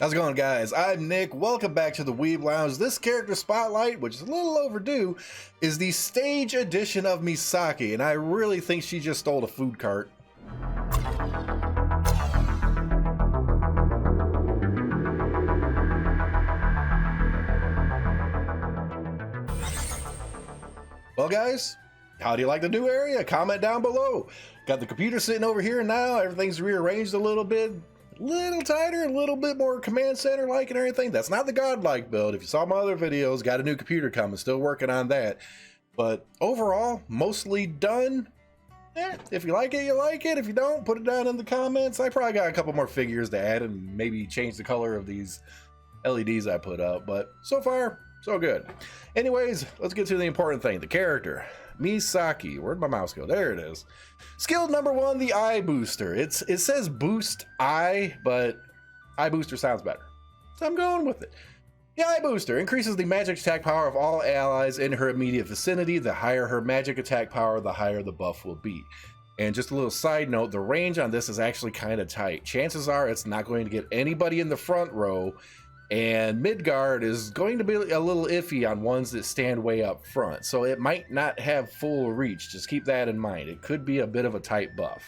How's it going, guys? I'm Nick. Welcome back to the Weeb Lounge. This character spotlight, which is a little overdue, is the stage edition of Misaki, and I really think she just stole a food cart. Well, guys, how do you like the new area? Comment down below. Got the computer sitting over here now. Everything's rearranged a little bit. Little tighter, a little bit more command center like and everything. That's not the godlike build. If you saw my other videos, got a new computer coming, still working on that. But overall, mostly done. If you like it, you like it. If you don't, put it down in the comments. I probably got a couple more figures to add and maybe change the color of these LEDs I put up, but so far, so good. Anyways, let's get to the important thing, the character. Misaki, where'd my mouse go? There it is. Skill number 1, the eye booster. It says boost eye, but eye booster sounds better, so I'm going with it. The eye booster increases the magic attack power of all allies in her immediate vicinity. The higher her magic attack power, the higher the buff will be. And just a little side note, the range on this is actually kind of tight. Chances are it's not going to get anybody in the front row, and Midgard is going to be a little iffy on ones that stand way up front, so it might not have full reach. Just keep that in mind. It could be a bit of a tight buff.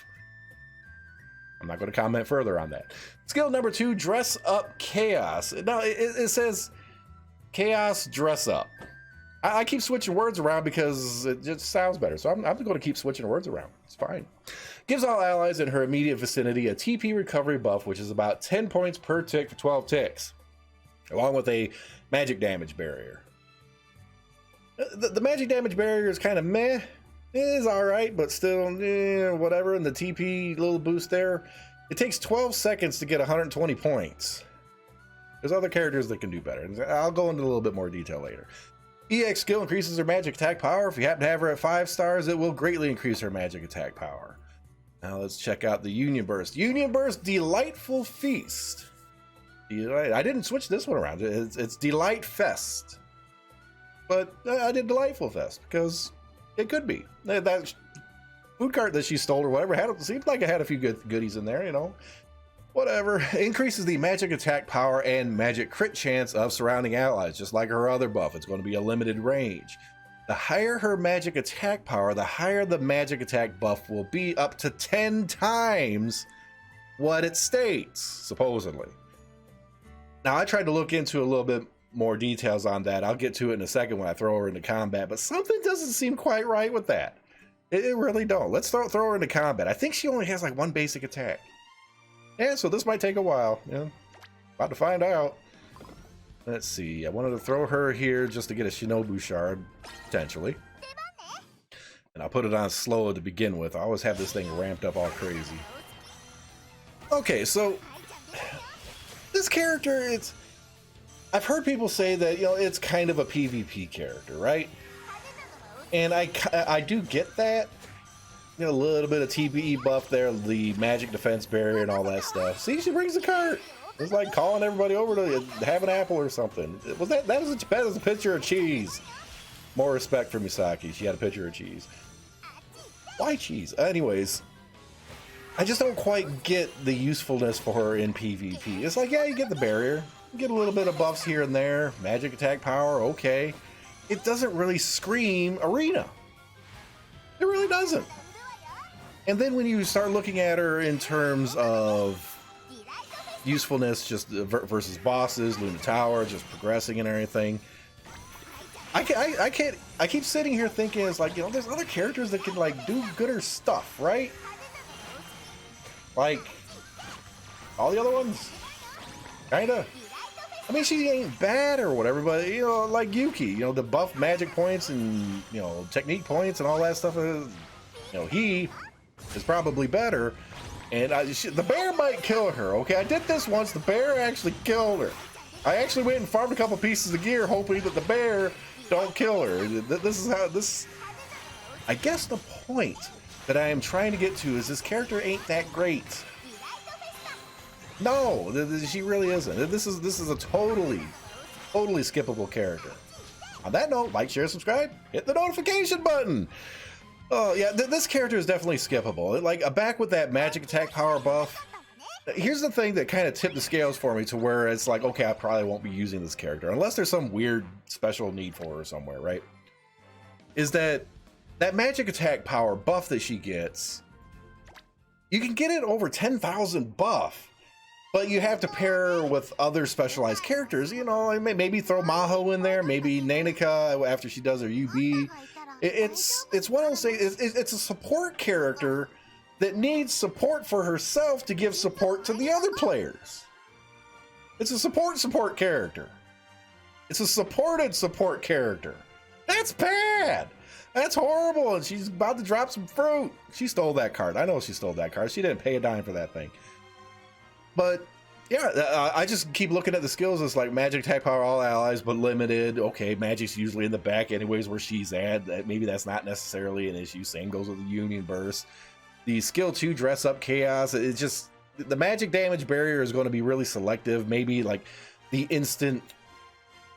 I'm not going to comment further on that. Skill number 2, dress up chaos. Now it says chaos dress up. I keep switching words around because it just sounds better, so I'm going to keep switching words around. It's fine. Gives all allies in her immediate vicinity a TP recovery buff, which is about 10 points per tick for 12 ticks, along with a magic damage barrier. The magic damage barrier is kind of meh. It is alright, but still, whatever. And the TP little boost there, it takes 12 seconds to get 120 points. There's other characters that can do better. I'll go into a little bit more detail later. EX skill increases her magic attack power. If you happen to have her at 5 stars, it will greatly increase her magic attack power. Now let's check out the Union Burst. Union Burst, Delightful Feast. I didn't switch this one around. It's Delight Fest, but I did Delightful Fest because it could be that food cart that she stole or whatever seemed like it had a few good goodies in there, you know. Whatever. Increases the magic attack power and magic crit chance of surrounding allies, just like her other buff. It's going to be a limited range. The higher her magic attack power, the higher the magic attack buff will be, up to 10 times what it states, supposedly. Now, I tried to look into a little bit more details on that. I'll get to it in a second when I throw her into combat, but something doesn't seem quite right with that. It really don't. Let's throw her into combat. I think she only has like 1 basic attack. Yeah, so this might take a while. Yeah, about to find out. Let's see. I wanted to throw her here just to get a Shinobu shard, potentially. And I'll put it on slow to begin with. I always have this thing ramped up all crazy. Okay, so this character, I've heard people say that, you know, it's kind of a PvP character, right? And I do get that. You know, a little bit of TPE buff there, the magic defense barrier and all that stuff. See, she brings the cart. It's like calling everybody over to have an apple or something. That was a picture of cheese. More respect for Misaki. She had a picture of cheese. Why cheese? Anyways, I just don't quite get the usefulness for her in PvP. It's like, yeah, you get the barrier, you get a little bit of buffs here and there, magic attack power, okay. It doesn't really scream arena. It really doesn't. And then when you start looking at her in terms of usefulness, just versus bosses, Luna Tower, just progressing and everything, I keep sitting here thinking, it's like, you know, there's other characters that can like do gooder stuff, right? Like all the other ones, kinda. I mean, she ain't bad or whatever, but you know, like Yuki, you know, the buff magic points and, you know, technique points and all that stuff. You know, he is probably better, and the bear might kill her. Okay, I did this once. The bear actually killed her. I actually went and farmed a couple pieces of gear, hoping that the bear don't kill her. This is how this. I guess the point that I am trying to get to is this character ain't that great. No, she really isn't. This is a totally skippable character. On that note, like, share, subscribe, hit the notification button. Oh yeah, this character is definitely skippable. Like, back with that magic attack power buff, Here's the thing that kind of tipped the scales for me to where it's like, okay, I probably won't be using this character unless there's some weird special need for her somewhere, right? Is that magic attack power buff that she gets, you can get it over 10,000 buff, but you have to pair her with other specialized characters. You know, maybe throw Maho in there, maybe Nanika after she does her UB. It's one of those things. It's a support character that needs support for herself to give support to the other players. It's a support character. It's a supported support character. That's bad. That's horrible. And she's about to drop some fruit. She stole that card. I know she stole that card. She didn't pay a dime for that thing. But yeah, I just keep looking at the skills. It's like magic attack power, all allies, but limited. Okay, magic's usually in the back anyways where she's at. Maybe that's not necessarily an issue. Same goes with the Union Burst. The skill 2 dress up chaos. It's just the magic damage barrier is going to be really selective. Maybe like the instant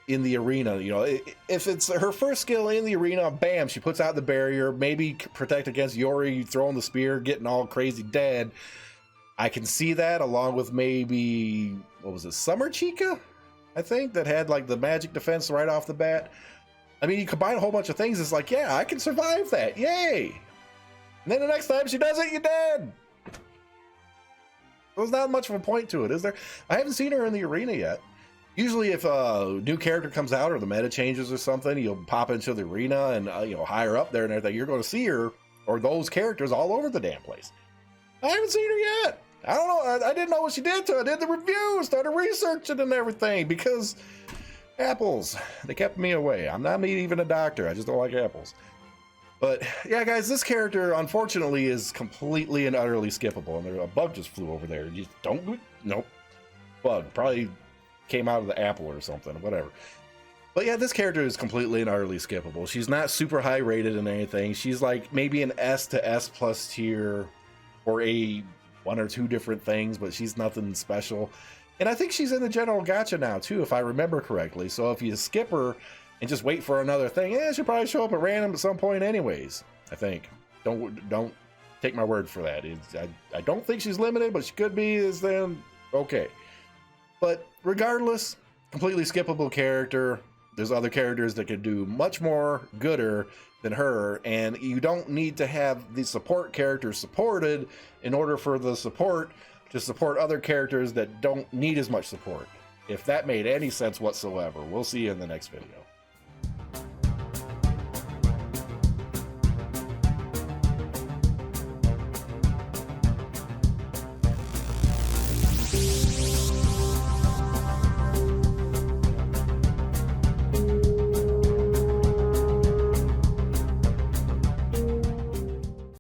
in the arena, you know, if it's her first skill in the arena, bam, she puts out the barrier, maybe protect against Yori throwing the spear, getting all crazy dead. I can see that, along with maybe, what was it, Summer Chica, I think, that had like the magic defense right off the bat. I mean, you combine a whole bunch of things, it's like, yeah, I can survive that, yay. And then the next time she does it, you're dead. There's not much of a point to it, is there? I haven't seen her in the arena yet. Usually if a new character comes out or the meta changes or something, you'll pop into the arena and, you know, higher up there and everything, you're going to see her or those characters all over the damn place. I haven't seen her yet. I don't know. I didn't know what she did to her. I did the review, started researching and everything because apples, they kept me away. I'm not even a doctor. I just don't like apples. But yeah, guys, this character, unfortunately, is completely and utterly skippable. And a bug just flew over there. You just don't, nope. Bug, probably came out of the apple or something, whatever. But yeah, this character is completely and utterly skippable. She's not super high rated in anything. She's like maybe an S to S plus tier or a 1 or 2 different things, but she's nothing special. And I think she's in the general gacha now too, if I remember correctly. So if you skip her and just wait for another thing, yeah, she'll probably show up at random at some point anyways, I think. Don't take my word for that. I don't think she's limited, but she could be, is then okay. But regardless, completely skippable character. There's other characters that could do much more gooder than her, and you don't need to have the support characters supported in order for the support to support other characters that don't need as much support. If that made any sense whatsoever, we'll see you in the next video.